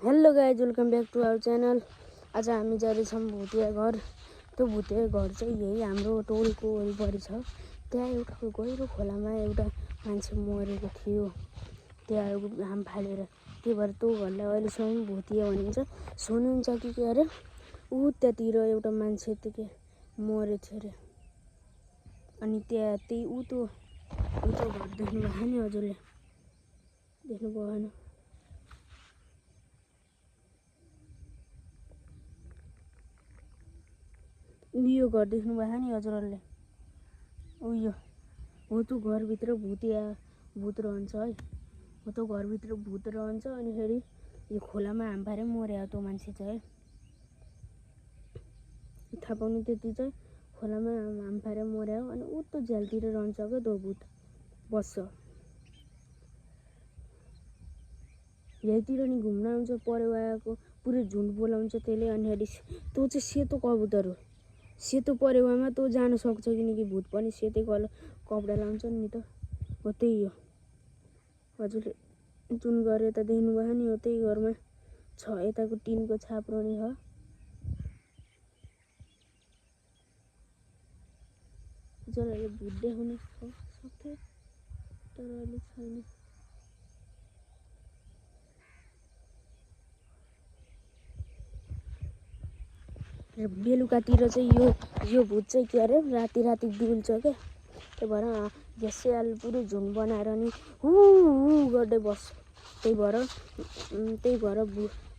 Hello guys, welcome back to our channel. आज हामी जाँदैछौँ भुतिया घर। त्यो भुतिया घर चाहिँ यही हाम्रो टोलको वरिपरि छ। त्यहाँ एउटा गहिरो खोलामा एउटा मान्छे मरेको थियो, त्यहाँ हाम फालेर। त्यही भएर त्यो घरलाई अहिलेसम्म भुतिया भनिन्छ। सुन्नुहुन्छ कि के अरे, त्यहाँतिर एउटा मान्छे त्यो मरेको थियो अरे। अनि त्यहाँ त्यही त्यो घर देख्नु भएन नि हजुरले? देख्नु भएन? यो घर देख्नु भयो नि हजुरहरूले? उयो हो त्यो घरभित्र भूत रहन्छ है। हो त्यो घरभित्र भूत रहन्छ। अनि फेरि यो खोलामा हाम फालेर मर्यो त्यो मान्छे चाहिँ है। थाहा पाउनु त्यति चाहिँ खोलामा हाम फालेर मर्यो। अनि त्यो झ्यालतिर रहन्छ क्या त्यो भूत, बस्छ यहीँतिर नि घुम्न आउँछ। परेवाको पुरै झुन्ड बोलाउँछ त्यसले। अनि फेरि त्यो चाहिँ सेतो कबुतर हो। सेतो परेवामा त्यो जान सक्छ, किनकि भूत पनि सेतै कलर कपडा लाउँछ नि त। हो त्यही हो। हजुरले जुन घर यता देख्नु भयो नि, हो त्यही घरमा छ। यताको टिनको छाप रहने छ। हजुरहरूले भूत देखाउन सक्थे तर अहिले छैन। बेलुकातिर चाहिँ यो भूत चाहिँ के अरे, राति डुल्छ क्या। त्यही भएर यसै पुरै झुन्ड बनाएर नि हु गर्दै बस्छ। त्यही भएर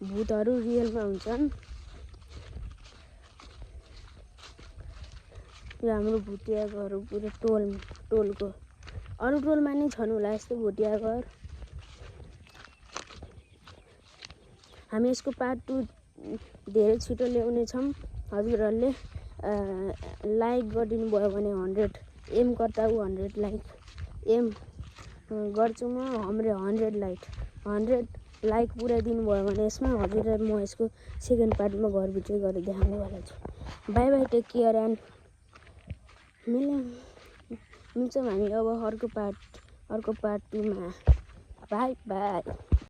भूतहरू रियलमा हुन्छन्। यो हाम्रो भुतिया घर हो पुरै टोलको। अरू टोलमा नि छन् होला यस्तो भुतिया घर। हामी यसको पार्ट 2 धेरै छिटो ल्याउनेछौँ। हजुरहरूले लाइक गरिदिनु भयो भने 100 एम गर्दा 100 लाइक एम गर्छु म। हाम्रो 100 लाइक पुऱ्याइदिनु भयो भने यसमा हजुरलाई म यसको सेकेन्ड पार्टमा घरभित्रै गरेर देखाउनेवाला छु। Bye bye, take care and मिल्छौँ हामी अब अर्को पार्ट 2 मा। Bye by.